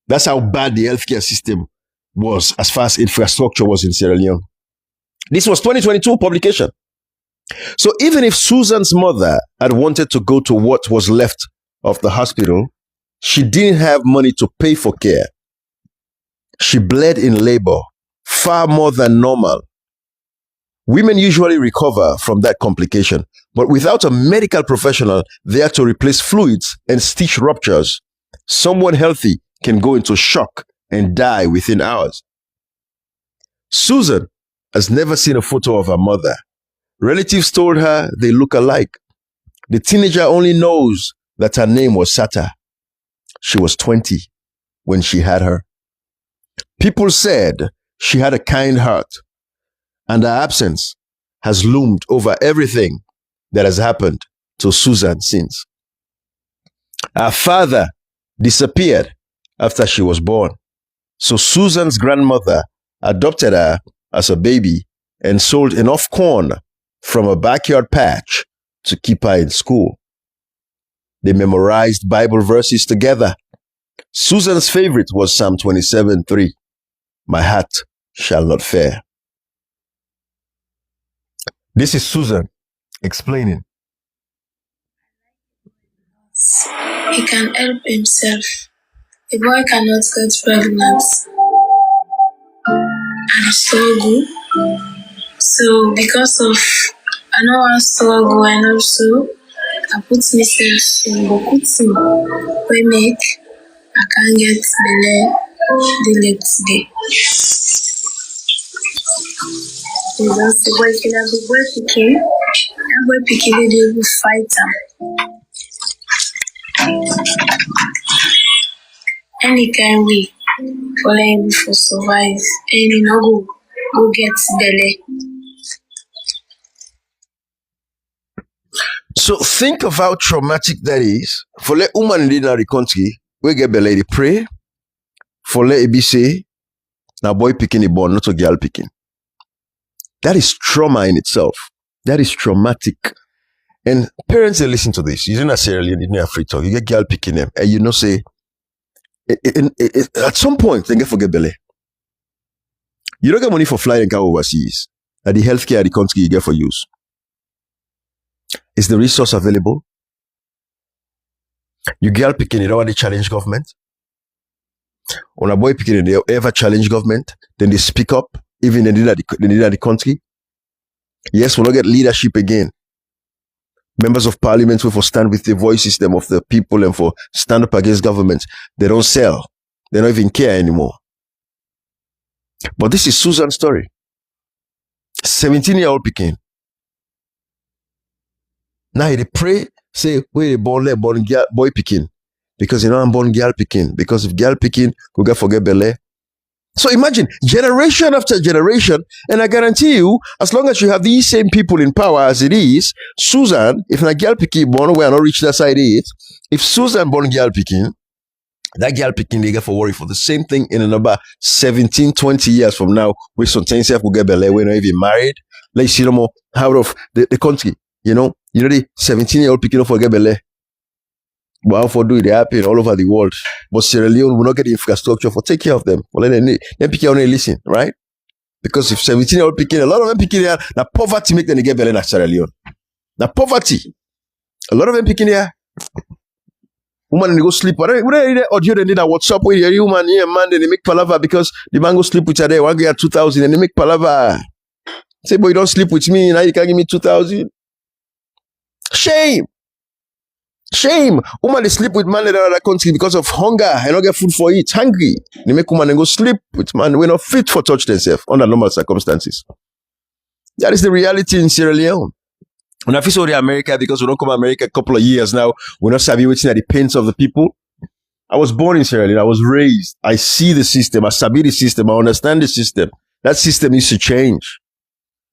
that's how bad the healthcare system was as far as infrastructure was in Sierra Leone. This was 2022 publication. So even if Susan's mother had wanted to go to what was left of the hospital, she didn't have money to pay for care. She bled in labor, far more than normal. Women usually recover from that complication, but without a medical professional there to replace fluids and stitch ruptures, someone healthy can go into shock and die within hours. Susan has never seen a photo of her mother. Relatives told her they look alike. The teenager only knows that her name was Sata. She was 20 when she had her. People said she had a kind heart, and her absence has loomed over everything that has happened to Susan since. Her father disappeared after she was born, so Susan's grandmother adopted her as a baby and sold enough corn from a backyard patch to keep her in school. They memorized Bible verses together. Susan's favorite was Psalm 27:3. My heart shall not fail. This is Susan explaining. He can help himself. A boy cannot get pregnant and struggle. So because of I know I struggle and also I put myself in Bokuti we make I can't get the next day. Because the boy can have the boy picking, that boy picking they will fight him. Any kind way for him for survive. Any no go get belly. So think of how traumatic that is for let woman in the country we get belly they pray for let it be say now boy picking a born not a girl picking. That is trauma in itself. That is traumatic. And parents they listen to this. You don't necessarily need a free talk. You get girl picking them and you know say at some point they get forget belly. You don't get money for flying and go overseas. At the healthcare at the country you get for use. Is the resource available? You girl picking, you don't want to challenge government. When a boy picking, they ever challenge government, then they speak up, even they need at the country. Yes, we'll not get leadership again. Members of parliament will for stand with the voice system of the people and for stand up against government. They don't sell. They don't even care anymore. But this is Susan's story. 17-year-old picking. Now they pray, say, wait, born girl, boy picking. Because I'm born girl picking. Because if girl picking, we get forget belly. So imagine generation after generation, and I guarantee you, as long as you have these same people in power as it is, Susan, if na girl picking born where I not reach that side it, if Susan born girl picking, that girl picking they get for worry for the same thing in another 17, 20 years from now, where sometimes will get belay, we're not even married. Let's see no more out of the country. The 17-year-old picking up for get belay. But how for do it, they happen all over the world. But Sierra Leone will not get the infrastructure for take care of them. Well, then pick only listen, right? Because if 17-year-old picking, a lot of them picking here, now poverty make them get belay in Sierra Leone. Now poverty, a lot of them picking here. Woman and they go sleep. When they audio they did that WhatsApp with your woman, man, then they make palaver because the man go sleep with her there. One get 2,000 and they make palaver. Say, boy, you don't sleep with me, now you can't give me 2,000. Shame. Woman they sleep with man in another country because of hunger and not get food for it. Hungry. They make woman and go sleep with man. We're not fit for touch themselves under normal circumstances. That is the reality in Sierra Leone. When I feel so the America, because we don't come to America a couple of years now, we're not savvy waiting at the pains of the people. I was born in Sierra Leone. I was raised. I see the system. I sabi the system. I understand the system. That system needs to change.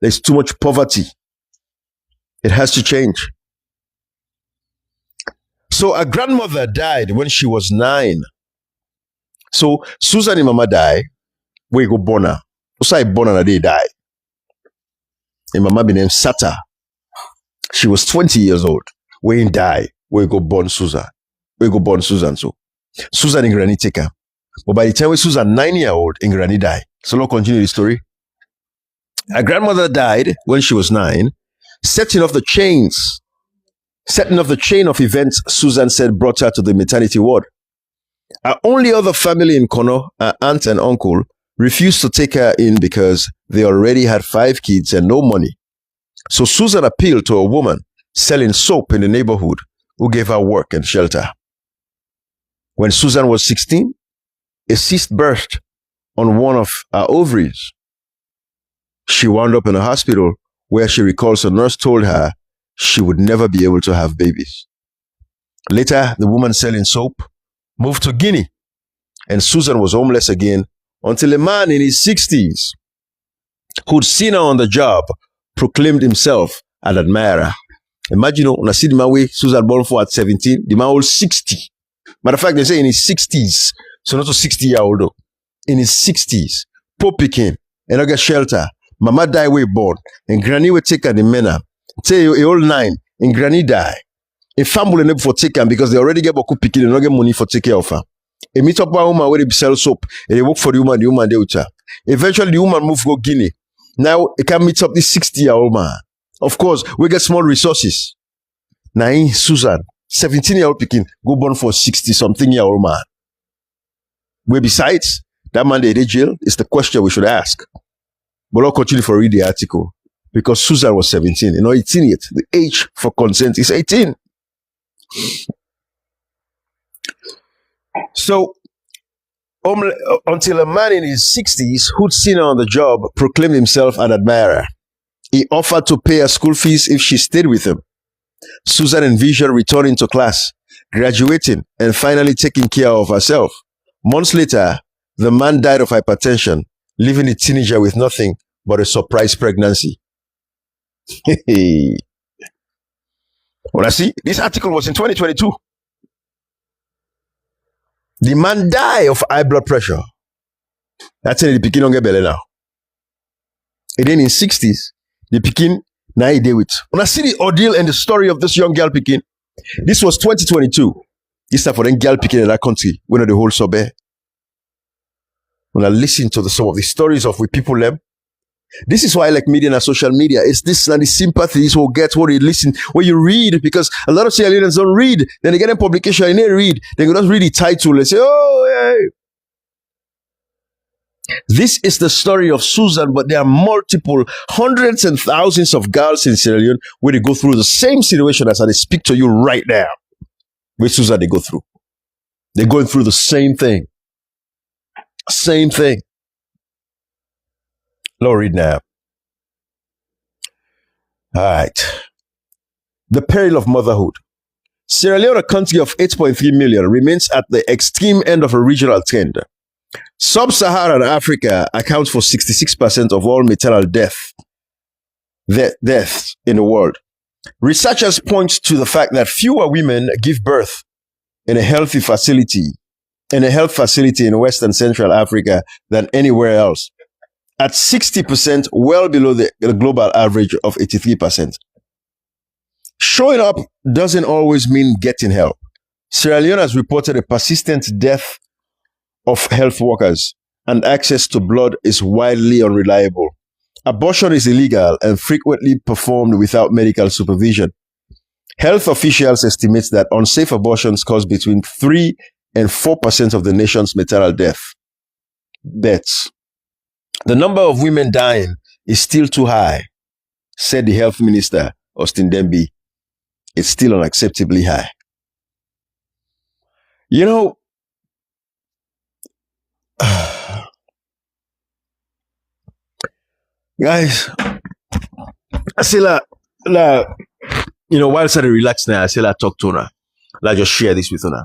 There's too much poverty. It has to change. So a grandmother died when she was 9. So Susan and Mama died. We go born her. Also I born her, they die. And Mama be named Sata. She was 20 years old. We die. We go born Susan. So Susan and Granny take her. But by the time we Susan 9-year-old and Granny die. So let's continue the story. Her grandmother died when she was 9, setting off the chain of events Susan said brought her to the maternity ward. Her only other family in Kono, her aunt and uncle, refused to take her in because they already had 5 kids and no money. So Susan appealed to a woman selling soap in the neighborhood who gave her work and shelter. When Susan was 16, a cyst burst on one of her ovaries. She wound up in a hospital where she recalls a nurse told her she would never be able to have babies. Later, the woman selling soap moved to Guinea, and Susan was homeless again until a man in his 60s who'd seen her on the job proclaimed himself an admirer. Imagine, when I see the man way Susan born for at 17, the man old 60. Matter of fact, they say in his 60s, so not a 60-year-old though. In his 60s, poor picking, and I get shelter. Mama die way born, and Granny will take her the mena. Say a old 9, and Granny die. A family never for take her because they already get boku picking and not get money for take care of her. A meet up one woman where they sell soap, and they work for the woman they with her. Eventually, the woman move go Guinea. Now, it can meet up this 60-year-old man. Of course, we get small resources. Now, Susan, 17-year-old picking, go born for 60-something-year-old man. Where besides, that man they jail is the question we should ask. But I'll continue for read the article. Because Susan was 17, 18 yet. The age for consent is 18. So, until a man in his 60s who'd seen her on the job proclaimed himself an admirer. He offered to pay her school fees if she stayed with him. Susan envisioned returning to class, graduating, and finally taking care of herself. Months later, the man died of hypertension, leaving the teenager with nothing but a surprise pregnancy. When I see, this article was in 2022. The man died of high blood pressure. That's in the Pekin don't get belly now. And then in 60s, the Pekin now he deal with. When I see the ordeal and the story of this young girl Pekin, this was 2022. This time for them girl Pekin in that country, when the whole sobe. When I listen to some of the stories of with people them, this is why I like media and social media. It's this and the sympathies will get what you listen, what you read, because a lot of Sierra Leoneans don't read. Then they get a publication and they read. They can just read the title and say, oh, hey. This is the story of Susan, but there are multiple hundreds and thousands of girls in Sierra Leone where they go through the same situation as I speak to you right now. With Susan, they go through. They're going through the same thing. Same thing. Lord, read now. All right. The peril of motherhood. Sierra Leone, a country of 8.3 million, remains at the extreme end of a regional trend. Sub-Saharan Africa accounts for 66% of all maternal deaths in the world. Researchers point to the fact that fewer women give birth in a health facility in West and Central Africa than anywhere else, at 60%, well below the global average of 83%. Showing up doesn't always mean getting help. Sierra Leone has reported a persistent death of health workers, and access to blood is widely unreliable. Abortion is illegal and frequently performed without medical supervision. Health officials estimate that unsafe abortions cause between 3 and 4% of the nation's maternal deaths. The number of women dying is still too high, said the health minister, Austin Demby. It's still unacceptably high. You know, guys, I say while I say relax now, I say talk to her. I just share this with her.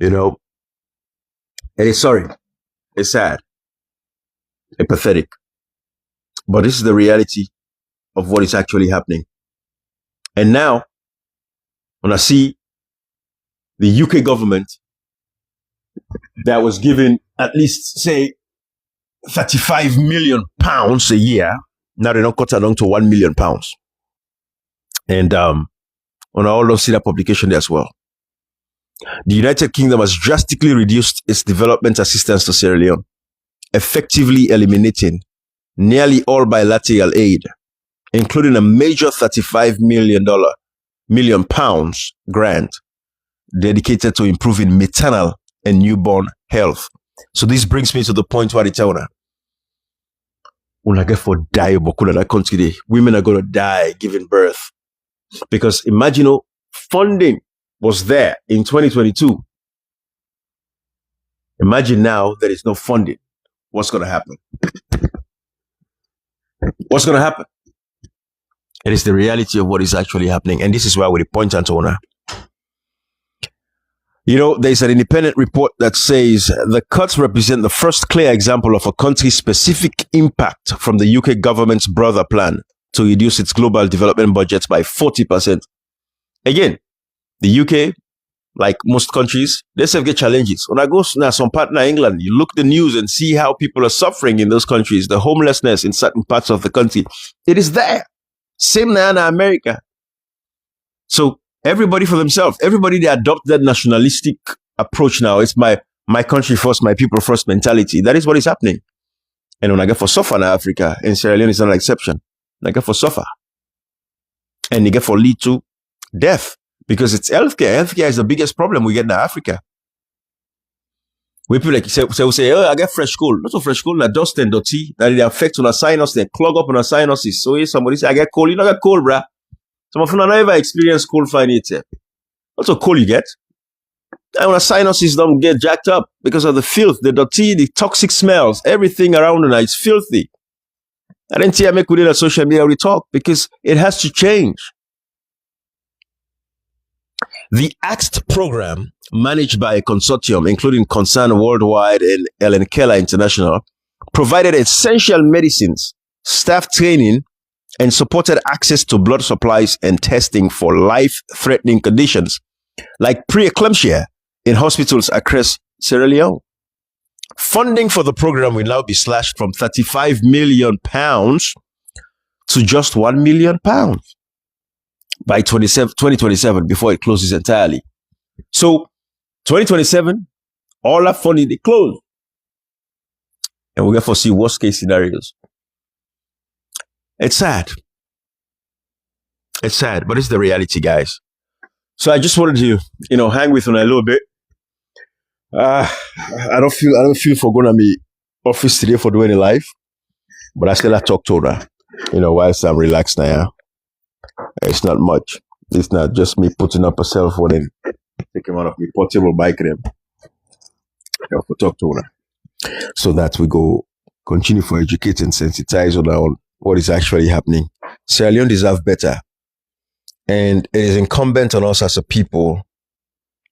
And it's sorry, it's sad, it's pathetic, but this is the reality of what is actually happening. And now, when I see the UK government that was given at least, say, £35 million a year, now they don't cut it down to £1 million. And when I also see that publication there as well. The United Kingdom has drastically reduced its development assistance to Sierra Leone, effectively eliminating nearly all bilateral aid, including a major £35 million grant dedicated to improving maternal and newborn health. So this brings me to the point where I tell her, when I get for die, that country, women are going to die giving birth. Because imagine, funding was there in 2022. Imagine now there is no funding. What's going to happen? What's going to happen? It is the reality of what is actually happening. And this is why we point at owner. There's an independent report that says the cuts represent the first clear example of a country's specific impact from the UK government's broader plan to reduce its global development budget by 40%. Again, the UK, like most countries, they still get challenges. When I go now, some partner England, you look the news and see how people are suffering in those countries, the homelessness in certain parts of the country. It is there. Same now in America. So everybody for themselves, everybody, they adopt that nationalistic approach now. It's my country first, my people first mentality. That is what is happening. And when I get for suffer in Africa, and Sierra Leone is not an exception. When I get for suffer. And they get for lead to death. Because it's healthcare. Healthcare is the biggest problem we get in Africa. We people like say, I get fresh cold. Not so fresh cold, like dust and dirty. That it affects on our sinus, they clog up on our sinuses. So if somebody say, I get cold, you don't get cold, bruh. Some of you never experienced cold finding it. Not so cold you get. And when our sinuses don't get jacked up because of the filth, the dirty, the toxic smells, everything around us is filthy. I didn't see I make within a social media we talk because it has to change. The ACT program, managed by a consortium, including Concern Worldwide and Ellen Keller International, provided essential medicines, staff training, and supported access to blood supplies and testing for life-threatening conditions, like preeclampsia in hospitals across Sierra Leone. Funding for the program will now be slashed from £35 million to just £1 million by 2027 before it closes entirely. So 2027, all that funding, they close. And we're going to foresee worst case scenarios. It's sad. It's sad, but it's the reality, guys. So I just wanted to, hang with on a little bit. I don't feel for going to be office today for doing a live, but I still have to talk to her, whilst I'm relaxed now. It's not much. It's not just me putting up a cell phone and taking one of my portable bike them. I have to talk to her so that we go continue for educate and sensitize on what is actually happening. Sierra Leone deserves better. And it is incumbent on us as a people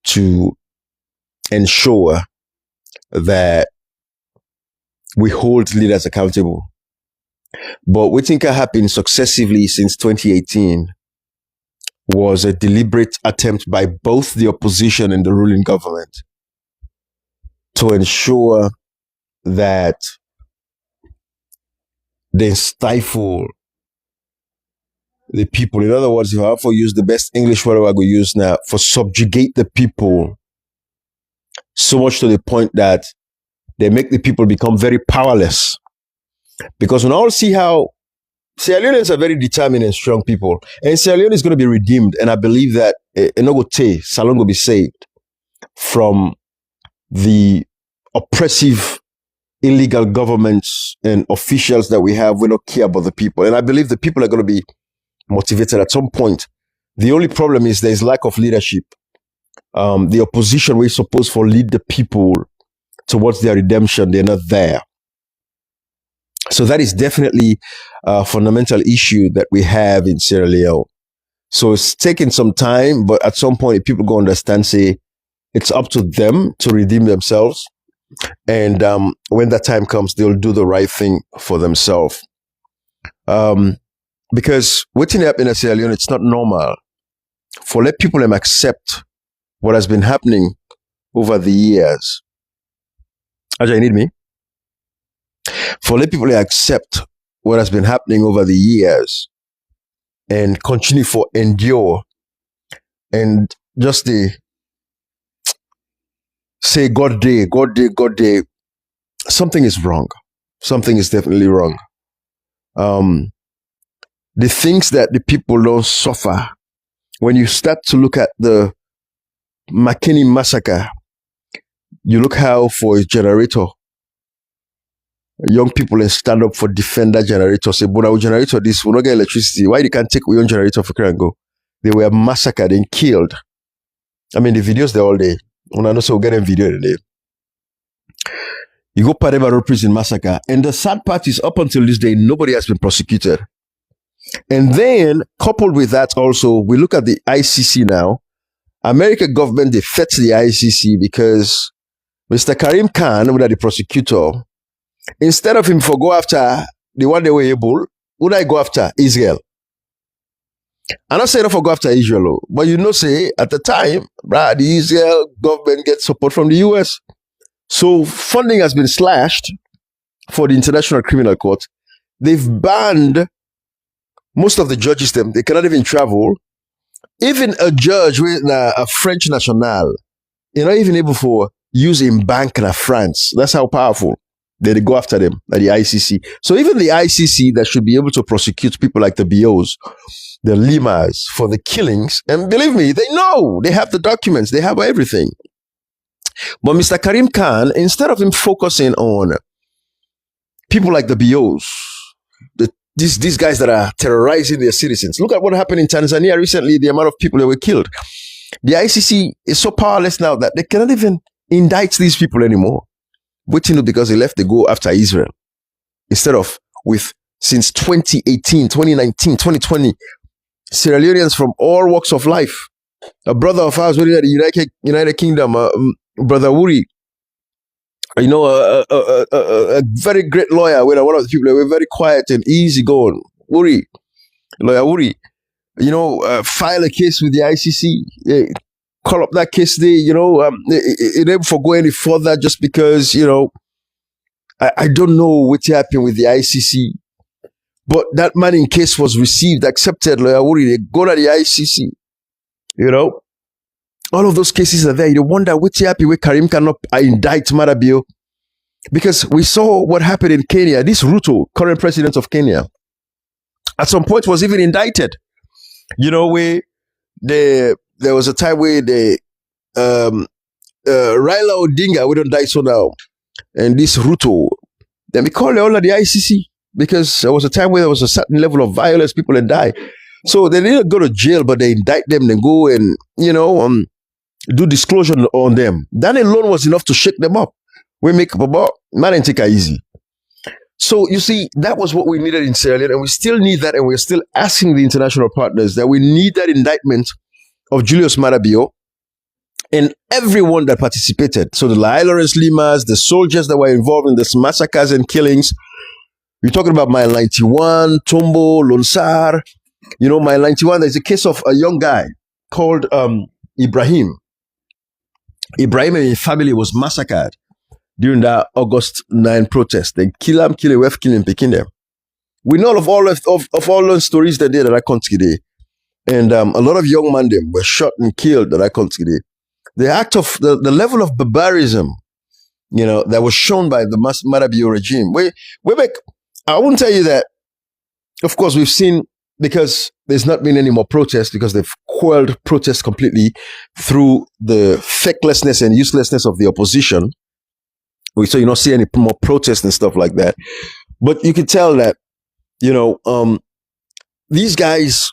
to ensure that we hold leaders accountable. But what I think happened successively since 2018 was a deliberate attempt by both the opposition and the ruling government to ensure that they stifle the people. In other words, if I have to use the best English word I could use now, for subjugate the people so much to the point that they make the people become very powerless. Because when I all see how Sierra Leoneans are very determined and strong people, and Sierra Leone is going to be redeemed, and I believe that Enogote, Salon will be saved from the oppressive, illegal governments and officials that we have. We don't care about the people. And I believe the people are going to be motivated at some point. The only problem is there's lack of leadership. The opposition we're supposed to lead the people towards their redemption, they're not there. So that is definitely a fundamental issue that we have in Sierra Leone. So it's taking some time, but at some point, people go understand, say, it's up to them to redeem themselves. And when that time comes, they'll do the right thing for themselves. Because what's happening in Sierra Leone, it's not normal for let people accept what has been happening over the years. Ajay, you need me? For let people accept what has been happening over the years and continue for endure and just say God day, something is wrong. Something is definitely wrong. The things that the people don't suffer, when you start to look at the McKinney massacre, you look how for a generator, young people stand up for defender generator, say, but our generator, this will not get electricity. Why they can't take your own generator for and go? They were massacred and killed. I mean, the videos, they're all there. When I know, so we'll get a video today. You go Parema Road Prison massacre. And the sad part is, up until this day, nobody has been prosecuted. And then, coupled with that also, we look at the ICC now. American government, they fetch the ICC because Mr. Karim Khan, who the prosecutor, instead of him for go after the one they were able, would I go after Israel? I'm not saying for go after Israel, but you know, say at the time, the Israel government gets support from the US. So funding has been slashed for the International Criminal Court. They've banned most of the judges, they cannot even travel. Even a judge with a French national, you're not even able to use in bank in France. That's how powerful they go after them at the ICC. So even the ICC that should be able to prosecute people like the BOs, the Limas for the killings, and believe me, they know, they have the documents, they have everything. But Mr. Karim Khan, instead of him focusing on people like the BOs, these guys that are terrorizing their citizens. Look at what happened in Tanzania recently, the amount of people that were killed. The ICC is so powerless now that they cannot even indict these people anymore. Waiting because they left, they go after Israel. Instead of since 2018, 2019, 2020, Sierra Leoneans from all walks of life. A brother of ours, really at the United Kingdom, Brother Wuri, you know, a very great lawyer, one of the people that were very quiet and easy going. Wuri, lawyer Wuri, you know, file a case with the ICC, call up that case there, you know, it never for go any further just because, you know, I don't know what happened with the ICC, but that man in case was received, accepted, lawyer Wuri, they go to the ICC, you know. All of those cases are there. You wonder which happy where Karim cannot indict Marabio. Because we saw what happened in Kenya. This Ruto, current president of Kenya, at some point was even indicted. You know, where there was a time where Raila Odinga, we don't die so now, and this Ruto, then we call it all of the ICC because there was a time where there was a certain level of violence, people had died. So they didn't go to jail, but they indict them, then go and, you know, do disclosure on them. That alone was enough to shake them up. We make up about, man, and take it easy. So you see, that was what we needed in Sierra Leone, and we still need that, and we're still asking the international partners that we need that indictment of Julius Marabio And everyone that participated, so the Lawrence Limas, the soldiers that were involved in these massacres and killings, we're talking about Mile 91, Tombo, Lonsar. Mile 91, there's a case of a young guy called Ibrahim. Ibrahim and his family was massacred during that August 9 protest. They kill him, picking them. We know of all those stories that did at that country day. And a lot of young men them were shot and killed at that country day. The act of the level of barbarism, that was shown by the Marabio regime. I won't tell you that, of course, we've seen, because there's not been any more protests, because they've quelled protests completely through the fakelessness and uselessness of the opposition. So you don't see any more protests and stuff like that. But you can tell that, these guys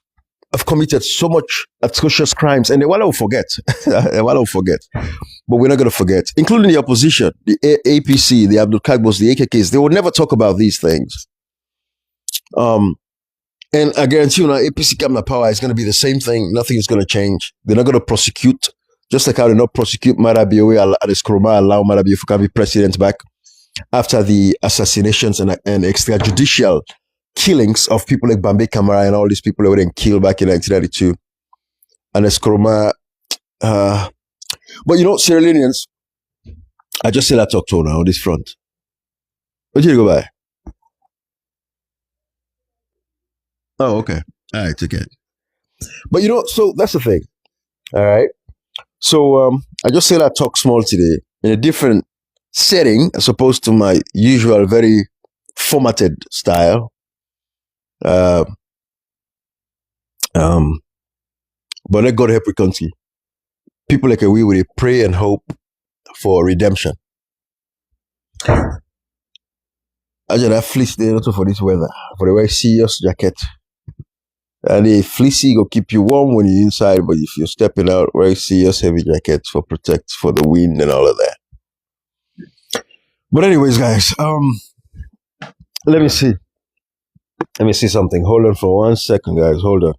have committed so much atrocious crimes, and they will forget. They will forget. But we're not going to forget, including the opposition, the APC, the Abdul Kagbos, the AKKs. They will never talk about these things. And I guarantee you, now APC come to power, it's going to be the same thing. Nothing is going to change. They're not going to prosecute, just like how they not prosecute Marabiowe at Eskroma, allow Marabiowe to be president back after the assassinations and extrajudicial killings of people like Bambe Kamara and all these people that were then killed back in 1992. And Eskroma, but Sierra Leoneans, I just said I talk to now on this front. Where did you go by? Oh, okay. All right, okay. But so that's the thing. All right. So I just said I talk small today in a different setting as opposed to my usual very formatted style. But let God help the country. People like we will pray and hope for redemption. I just have fleece there also for this weather, for the very serious jacket. And the fleecy will keep you warm when you're inside, but if you're stepping out, very serious heavy jackets for protect for the wind and all of that. But anyways, guys, let me see something. Hold on for 1 second, guys. Hold on.